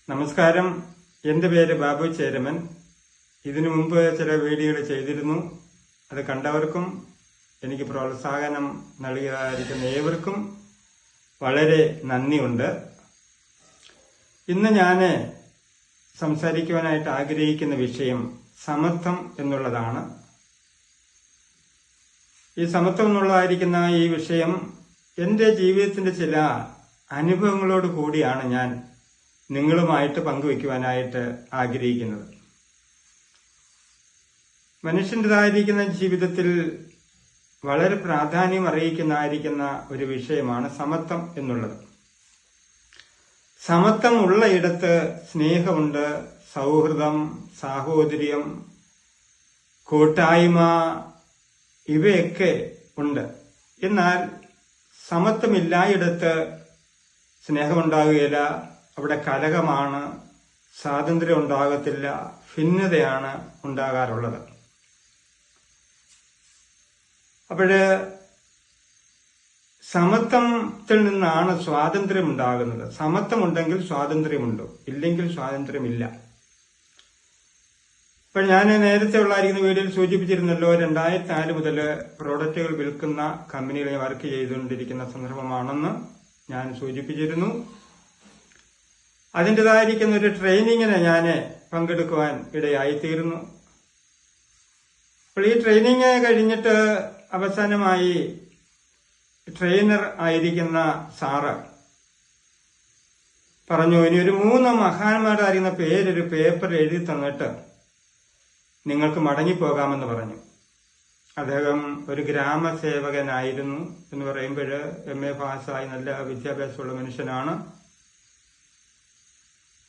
നമസ്കാരം. എൻ്റെ പേര് ബാബു ചേരമൻ. ഇതിനു മുമ്പ് ചില വീഡിയോകൾ ചെയ്തിരുന്നു. അത് കണ്ടവർക്കും എനിക്ക് പ്രോത്സാഹനം നൽകിയിരിക്കുന്ന ഏവർക്കും വളരെ നന്ദിയുണ്ട്. ഇന്ന് ഞാൻ സംസാരിക്കുവാനായിട്ട് ആഗ്രഹിക്കുന്ന വിഷയം സമത്വം എന്നുള്ളതാണ്. ഈ സമത്വം എന്നുള്ളതായിരിക്കുന്ന ഈ വിഷയം എൻ്റെ ജീവിതത്തിന്റെ ചില അനുഭവങ്ങളോട് കൂടിയാണ് ഞാൻ നിങ്ങളുമായിട്ട് പങ്കുവയ്ക്കുവാനായിട്ട് ആഗ്രഹിക്കുന്നത്. മനുഷ്യൻ്റെതായിരിക്കുന്ന ജീവിതത്തിൽ വളരെ പ്രാധാന്യം അറിയിക്കുന്നതായിരിക്കുന്ന ഒരു വിഷയമാണ് സമത്വം എന്നുള്ളത്. സമത്വം ഉള്ളയിടത്ത് സ്നേഹമുണ്ട്, സൗഹൃദം, സാഹോദര്യം, കൂട്ടായ്മ ഇവയൊക്കെ ഉണ്ട്. എന്നാൽ സമത്വമില്ലായിടത്ത് സ്നേഹമുണ്ടാകുകയില്ല, അവിടെ കലഹമാണ്, സ്വാതന്ത്ര്യം ഉണ്ടാകത്തില്ല, ഭിന്നതയാണ് ഉണ്ടാകാറുള്ളത്. അപ്പോഴ് സമത്വത്തിൽ നിന്നാണ് സ്വാതന്ത്ര്യം ഉണ്ടാകുന്നത്. സമത്വമുണ്ടെങ്കിൽ സ്വാതന്ത്ര്യമുണ്ടോ, ഇല്ലെങ്കിൽ സ്വാതന്ത്ര്യമില്ല. ഇപ്പൊ ഞാൻ നേരത്തെ ഉള്ളായിരിക്കുന്ന വീഡിയോയിൽ സൂചിപ്പിച്ചിരുന്നല്ലോ, 2004 മുതൽ പ്രോഡക്റ്റുകൾ വിൽക്കുന്ന കമ്പനികളിൽ വർക്ക് ചെയ്തുകൊണ്ടിരിക്കുന്ന സന്ദർഭമാണെന്ന് ഞാൻ സൂചിപ്പിച്ചിരുന്നു. അതിൻ്റെതായിരിക്കുന്ന ഒരു ട്രെയിനിങ്ങിന് ഞാൻ പങ്കെടുക്കുവാൻ ഇടയായിത്തീരുന്നു. അപ്പോൾ ഈ ട്രെയിനിങ് കഴിഞ്ഞിട്ട് അവസാനമായി ട്രെയിനർ ആയിരിക്കുന്ന സാറ് പറഞ്ഞു, ഇനി ഒരു 3 മഹാന്മാരായിരുന്ന പേരൊരു പേപ്പർ എഴുതി തന്നിട്ട് നിങ്ങൾക്ക് മടങ്ങിപ്പോകാമെന്ന് പറഞ്ഞു. അദ്ദേഹം ഒരു ഗ്രാമസേവകനായിരുന്നു എന്ന് പറയുമ്പോൾ MA പാസ്സായി നല്ല വിദ്യാഭ്യാസമുള്ള മനുഷ്യനാണ്.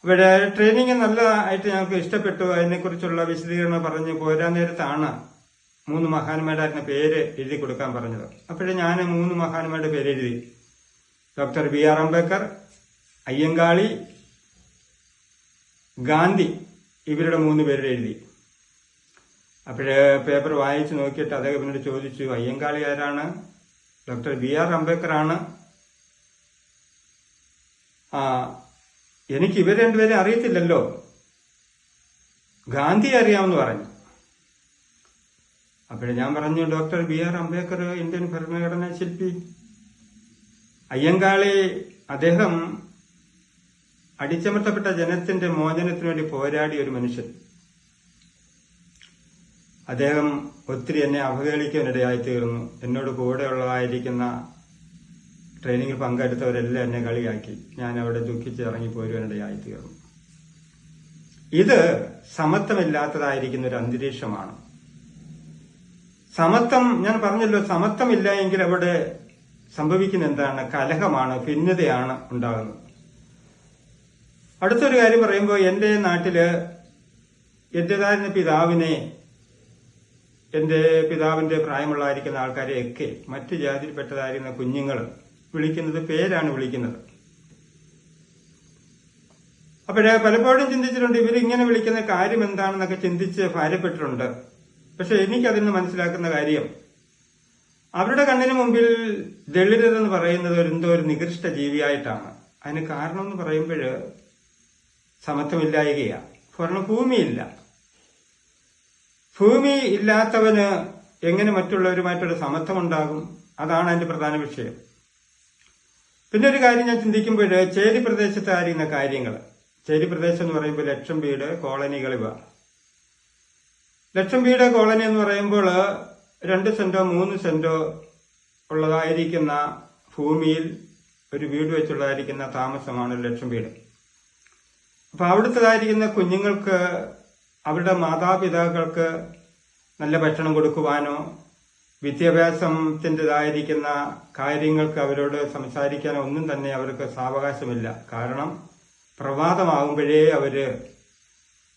അവിടെ ട്രെയിനിങ് നല്ലതായിട്ട് ഞങ്ങൾക്ക് ഇഷ്ടപ്പെട്ടു. അതിനെക്കുറിച്ചുള്ള വിശദീകരണം പറഞ്ഞ് പോരാൻ നേരത്താണ് 3 മഹാന്മാരായിരുന്ന പേര് എഴുതി കൊടുക്കാൻ പറഞ്ഞത്. അപ്പോഴേ ഞാൻ 3 മഹാന്മാരുടെ പേര് എഴുതി. ഡോക്ടർ BR അംബേദ്കർ, അയ്യങ്കാളി, ഗാന്ധി, ഇവരുടെ 3 പേര് എഴുതി. അപ്പോഴേ പേപ്പർ വായിച്ചു നോക്കിയിട്ട് അദ്ദേഹം എന്നോട് ചോദിച്ചു, അയ്യങ്കാളി ആരാണ്? ഡോക്ടർ BR അംബേദ്കർ ആണ്. എനിക്ക് ഇവർ രണ്ടുപേരെ അറിയത്തില്ലല്ലോ, ഗാന്ധി അറിയാമെന്ന് പറഞ്ഞു. അപ്പോഴേ ഞാൻ പറഞ്ഞു, ഡോക്ടർ BR അംബേദ്കർ ഇന്ത്യൻ ഭരണഘടനാ ശില്പി. അയ്യങ്കാളി അദ്ദേഹം അടിച്ചമർത്തപ്പെട്ട ജനത്തിന്റെ മോചനത്തിനു വേണ്ടി പോരാടിയ ഒരു മനുഷ്യൻ. അദ്ദേഹം ഒത്തിരി എന്നെ അവഹേളിക്കാനിടയായി തീർന്നു. എന്നോട് കൂടെയുള്ളതായിരിക്കുന്ന ട്രെയിനിങ്ങിൽ പങ്കെടുത്തവരെല്ലാം എന്നെ കളിയാക്കി. ഞാൻ അവിടെ ദുഃഖിച്ച് ഇറങ്ങിപ്പോരുവാനിടയായി തീർന്നു. ഇത് സമത്വമില്ലാത്തതായിരിക്കുന്ന ഒരു അന്തരീക്ഷമാണ്. സമത്വം, ഞാൻ പറഞ്ഞല്ലോ, സമത്വമില്ല എങ്കിൽ അവിടെ സംഭവിക്കുന്ന എന്താണ്? കലഹമാണ്, ഭിന്നതയാണ് ഉണ്ടാകുന്നത്. അടുത്തൊരു കാര്യം പറയുമ്പോൾ, എന്റെ നാട്ടില് എന്റേതായിരുന്ന പിതാവിനെ, എന്റെ പിതാവിന്റെ പ്രായമുള്ളതായിരിക്കുന്ന ആൾക്കാരെയൊക്കെ മറ്റു ജാതിയിൽപ്പെട്ടതായിരുന്ന കുഞ്ഞുങ്ങൾ വിളിക്കുന്നത് പേരാണ് വിളിക്കുന്നത്. അപ്പോഴേ പലപ്പോഴും ചിന്തിച്ചിട്ടുണ്ട്, ഇവരിങ്ങനെ വിളിക്കുന്ന കാര്യം എന്താണെന്നൊക്കെ ചിന്തിച്ച് ഭാര്യപ്പെട്ടിട്ടുണ്ട്. പക്ഷെ എനിക്കതിന് മനസ്സിലാക്കുന്ന കാര്യം, അവരുടെ കണ്ണിന് മുമ്പിൽ ദളിതരെന്ന് പറയുന്നത് എന്തോ ഒരു നികൃഷ്ട ജീവിയായിട്ടാണ്. അതിന് കാരണം എന്ന് പറയുമ്പോൾ സമത്വമില്ലായകയാണ്. കാരണം ഭൂമിയില്ല. ഭൂമി ഇല്ലാത്തവന് എങ്ങനെ മറ്റുള്ളവരുമായിട്ടൊരു സമത്വം ഉണ്ടാകും? അതാണ് അതിന്റെ പ്രധാന വിഷയം. പിന്നെ ഒരു കാര്യം ഞാൻ ചിന്തിക്കുമ്പോൾ, ചേരി പ്രദേശത്തായിരുന്ന കാര്യങ്ങൾ, ചേരി പ്രദേശം എന്ന് പറയുമ്പോൾ ലക്ഷം വീട് കോളനികൾ, ഇവ ലക്ഷം വീട് കോളനി എന്ന് പറയുമ്പോൾ 2 സെന്റോ 3 സെന്റോ ഉള്ളതായിരിക്കുന്ന ഭൂമിയിൽ ഒരു വീട് വെച്ചുള്ളതായിരിക്കുന്ന താമസമാണ് ലക്ഷം വീട്. അപ്പൊ അവിടുത്തേതായിരിക്കുന്ന കുഞ്ഞുങ്ങൾക്ക്, അവരുടെ മാതാപിതാക്കൾക്ക് നല്ല ഭക്ഷണം കൊടുക്കുവാനോ വിദ്യാഭ്യാസത്തിൻ്റെതായിരിക്കുന്ന കാര്യങ്ങൾക്ക് അവരോട് സംസാരിക്കാനോ ഒന്നും തന്നെ അവർക്ക് സാവകാശമില്ല. കാരണം പ്രഭാതമാകുമ്പോഴേ അവര്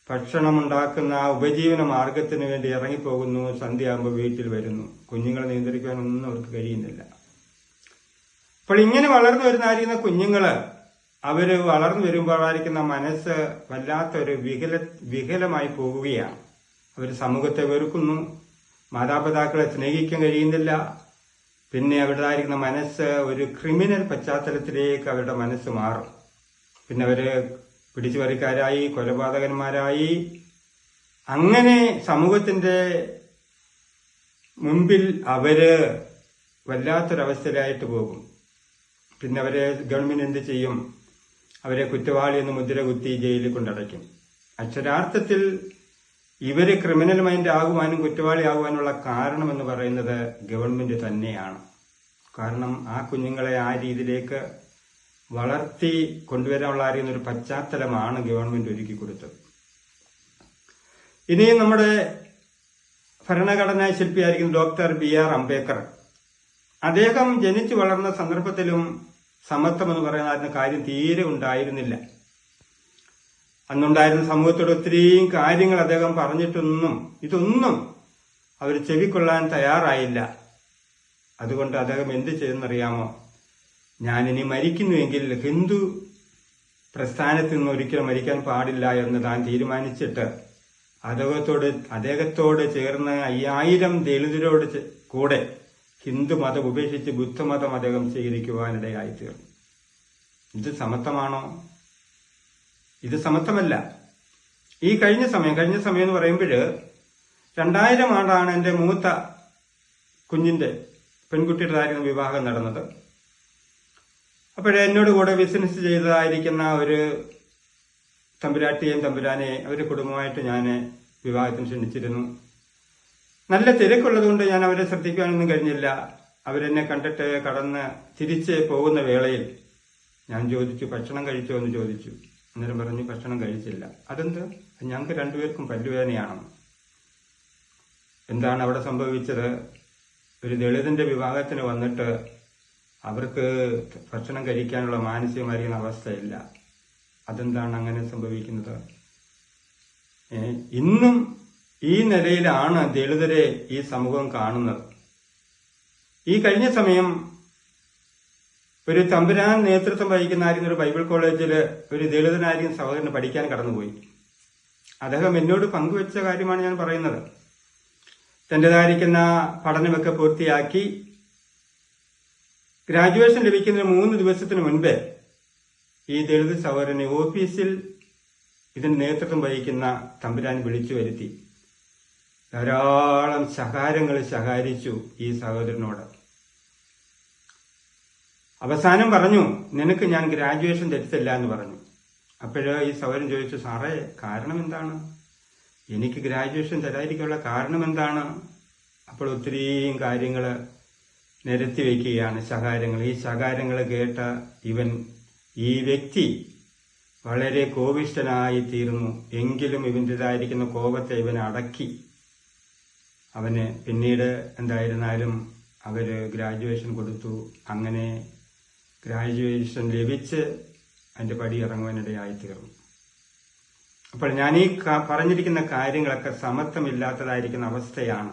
ഭക്ഷണമുണ്ടാക്കുന്ന ഉപജീവന മാർഗത്തിന് വേണ്ടി ഇറങ്ങിപ്പോകുന്നു, സന്ധ്യയാകുമ്പോൾ വീട്ടിൽ വരുന്നു. കുഞ്ഞുങ്ങളെ നിയന്ത്രിക്കാനൊന്നും അവർക്ക് കഴിയുന്നില്ല. അപ്പോൾ ഇങ്ങനെ വളർന്നു വരുന്നതായിരിക്കുന്ന കുഞ്ഞുങ്ങള്, അവര് വളർന്നു വരുമ്പോഴായിരിക്കുന്ന മനസ്സ് വല്ലാത്തൊരു വികലമായി പോകുകയാണ്. അവർ സമൂഹത്തെ വെറുക്കുന്നു, മാതാപിതാക്കളെ സ്നേഹിക്കാൻ കഴിയുന്നില്ല. പിന്നെ അവരുടേതായിരിക്കുന്ന മനസ്സ് ഒരു ക്രിമിനൽ പശ്ചാത്തലത്തിലേക്ക് അവരുടെ മനസ്സ് മാറും. പിന്നെ അവര് പിടിച്ചുപറിക്കാരായി, കൊലപാതകന്മാരായി, അങ്ങനെ സമൂഹത്തിന്റെ മുൻപിൽ അവര് വല്ലാത്തൊരവസ്ഥയിലായിട്ട് പോകും. പിന്നെ അവരെ ഗവൺമെന്റ് എന്ത് ചെയ്യും? അവരെ കുറ്റവാളി എന്ന് മുദ്ര കുത്തി ജയിലിൽ കൊണ്ടടയ്ക്കും. അക്ഷരാർത്ഥത്തിൽ ഇവര് ക്രിമിനൽ മൈൻഡ് ആകുവാനും കുറ്റവാളി ആകുവാനുള്ള കാരണം എന്ന് പറയുന്നത് ഗവൺമെന്റ് തന്നെയാണ്. കാരണം ആ കുഞ്ഞുങ്ങളെ ആ രീതിയിലേക്ക് വളർത്തി കൊണ്ടുവരാനുള്ള അറിയുന്നൊരു പശ്ചാത്തലമാണ് ഗവൺമെന്റ് ഒരുക്കി കൊടുത്തത്. ഇനിയും നമ്മുടെ ഭരണഘടനാ ശില്പിയായിരിക്കും ഡോക്ടർ BR അംബേദ്കർ. അദ്ദേഹം ജനിച്ചു വളർന്ന സന്ദർഭത്തിലും സമത്വം എന്ന് പറയുന്ന കാര്യം തീരെ ഉണ്ടായിരുന്നില്ല. അന്നുണ്ടായിരുന്ന സമൂഹത്തോട് ഒത്തിരിയും കാര്യങ്ങൾ അദ്ദേഹം പറഞ്ഞിട്ടൊന്നും ഇതൊന്നും അവർ ചെവിക്കൊള്ളാൻ തയ്യാറായില്ല. അതുകൊണ്ട് അദ്ദേഹം എന്ത് ചെയ്തെന്നറിയാമോ? ഞാനിനി മരിക്കുന്നുവെങ്കിൽ ഹിന്ദു പ്രസ്ഥാനത്തിൽ നിന്ന് ഒരിക്കലും മരിക്കാൻ പാടില്ല എന്ന് താൻ തീരുമാനിച്ചിട്ട് അദ്ദേഹത്തോട് ചേർന്ന് 5000 ദളിതരോട് കൂടെ ഹിന്ദു മതം ഉപേക്ഷിച്ച് ബുദ്ധമതം അദ്ദേഹം സ്വീകരിക്കുവാനിടയായി തീർന്നു. ഇത് സമത്വമാണോ? ഇത് സമത്വമല്ല. ഈ കഴിഞ്ഞ സമയം എന്ന് പറയുമ്പോൾ 2000 ആണ്ടാണ് എന്റെ മൂത്ത കുഞ്ഞിന്റെ പെൺകുട്ടിയുടേതായിരുന്ന വിവാഹം നടന്നത്. അപ്പോഴേ എന്നോട് കൂടെ ബിസിനസ് ചെയ്തതായിരിക്കുന്ന ഒരു തമ്പുരാനെ അവരുടെ കുടുംബമായിട്ട് ഞാൻ വിവാഹത്തിന് ക്ഷണിച്ചിരുന്നു. നല്ല തിരക്കുള്ളതുകൊണ്ട് ഞാൻ അവരെ ശ്രദ്ധിക്കാനൊന്നും കഴിഞ്ഞില്ല. അവരെന്നെ കണ്ടിട്ട് കടന്ന് തിരിച്ച് പോകുന്ന വേളയിൽ ഞാൻ ചോദിച്ചു, ഭക്ഷണം കഴിച്ചോ എന്ന് ചോദിച്ചു. അന്നേരം പറഞ്ഞു, ഭക്ഷണം കഴിച്ചില്ല. അതെന്ത്? ഞങ്ങൾക്ക് രണ്ടുപേർക്കും പല്ലുവേദനയാണെന്ന്. എന്താണ് അവിടെ സംഭവിച്ചത്? ഒരു ദളിതന്റെ വിവാഹത്തിന് വന്നിട്ട് അവർക്ക് ഭക്ഷണം കഴിക്കാനുള്ള മാനസികമായിരിക്കുന്ന അവസ്ഥയില്ല. അതെന്താണ് അങ്ങനെ സംഭവിക്കുന്നത്? ഇന്നും ഈ നിലയിലാണ് ദളിതരെ ഈ സമൂഹം കാണുന്നത്. ഈ കഴിഞ്ഞ സമയം ഒരു തമ്പുരാൻ നേതൃത്വം വഹിക്കുന്ന ഒരു ബൈബിൾ കോളേജില് ഒരു ദളിതനായിരിക്കും സഹോദരന് പഠിക്കാൻ കടന്നുപോയി. അദ്ദേഹം എന്നോട് പങ്കുവെച്ച കാര്യമാണ് ഞാൻ പറയുന്നത്. തന്റേതായിരിക്കുന്ന പഠനമൊക്കെ പൂർത്തിയാക്കി ഗ്രാജുവേഷൻ ലഭിക്കുന്നതിന് 3 ദിവസത്തിന് മുൻപേ ഈ ദളിത് സഹോദരനെ ഓഫീസിൽ ഇതിന് നേതൃത്വം വഹിക്കുന്ന തമ്പുരാൻ വിളിച്ചു വരുത്തി ധാരാളം ശകാരങ്ങൾ ശകാരിച്ചു ഈ സഹോദരനോട്. അവസാനം പറഞ്ഞു, നിനക്ക് ഞാൻ ഗ്രാജുവേഷൻ തരുത്തില്ല എന്ന് പറഞ്ഞു. അപ്പോഴ് ഈ സഹോദരൻ ചോദിച്ചു, സാറേ കാരണം എന്താണ്? എനിക്ക് ഗ്രാജുവേഷൻ തരാതിരിക്കാനുള്ള കാരണം എന്താണ്? അപ്പോൾ ഒത്തിരിയും കാര്യങ്ങൾ നിരത്തി വയ്ക്കുകയാണ്, ശകാരങ്ങൾ. ഈ ശകാരങ്ങൾ കേട്ട ഈ വ്യക്തി വളരെ കോപിഷ്ഠനായി തീർന്നു. എങ്കിലും ഇവന്റേതായിരിക്കുന്ന കോപത്തെ ഇവൻ അടക്കി. അവന് പിന്നീട് എന്തായിരുന്നാലും അവര് ഗ്രാജുവേഷൻ കൊടുത്തു. അങ്ങനെ ഗ്രാജുവേഷൻ ലഭിച്ച് അതിന്റെ പടി ഇറങ്ങുവാനിടയായി തീർന്നു. അപ്പോൾ ഞാൻ ഈ പറഞ്ഞിരിക്കുന്ന കാര്യങ്ങളൊക്കെ സമത്വമില്ലാത്തതായിരിക്കുന്ന അവസ്ഥയാണ്.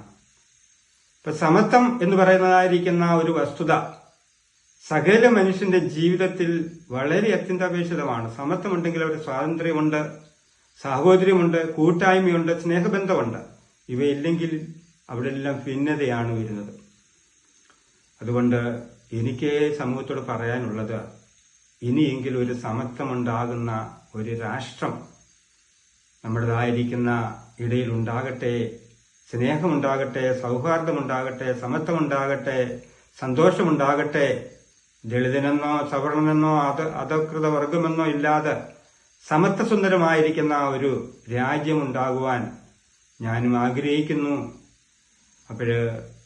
ഇപ്പൊ സമത്വം എന്ന് പറയുന്നതായിരിക്കുന്ന ഒരു വസ്തുത സകല മനുഷ്യന്റെ ജീവിതത്തിൽ വളരെ അത്യന്താപേക്ഷിതമാണ്. സമത്വമുണ്ടെങ്കിൽ അവിടെ സ്വാതന്ത്ര്യമുണ്ട്, സാഹോദര്യമുണ്ട്, കൂട്ടായ്മയുണ്ട്, സ്നേഹബന്ധമുണ്ട്. ഇവയില്ലെങ്കിൽ അവിടെ എല്ലാം ഭിന്നതയാണ് വരുന്നത്. അതുകൊണ്ട് എനിക്ക് സമൂഹത്തോട് പറയാനുള്ളത്, ഇനിയെങ്കിലും ഒരു സമത്വമുണ്ടാകുന്ന ഒരു രാഷ്ട്രം നമ്മുടേതായിരിക്കുന്ന ഇടയിൽ ഉണ്ടാകട്ടെ. സ്നേഹമുണ്ടാകട്ടെ, സൗഹാർദ്ദമുണ്ടാകട്ടെ, സമത്വമുണ്ടാകട്ടെ, സന്തോഷമുണ്ടാകട്ടെ. ദളിതനെന്നോ സവർണനെന്നോ അധകൃത വർഗമെന്നോ ഇല്ലാതെ സമത്വസുന്ദരമായിരിക്കുന്ന ഒരു രാജ്യമുണ്ടാകുവാൻ ഞാനും ആഗ്രഹിക്കുന്നു. അപ്പോഴ്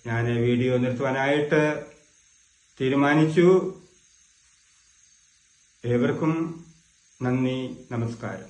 ഞാൻ വീഡിയോ നിർത്തുവാനായിട്ട് തീരുമാനിച്ചു. ഏവർക്കും നന്ദി, നമസ്കാരം.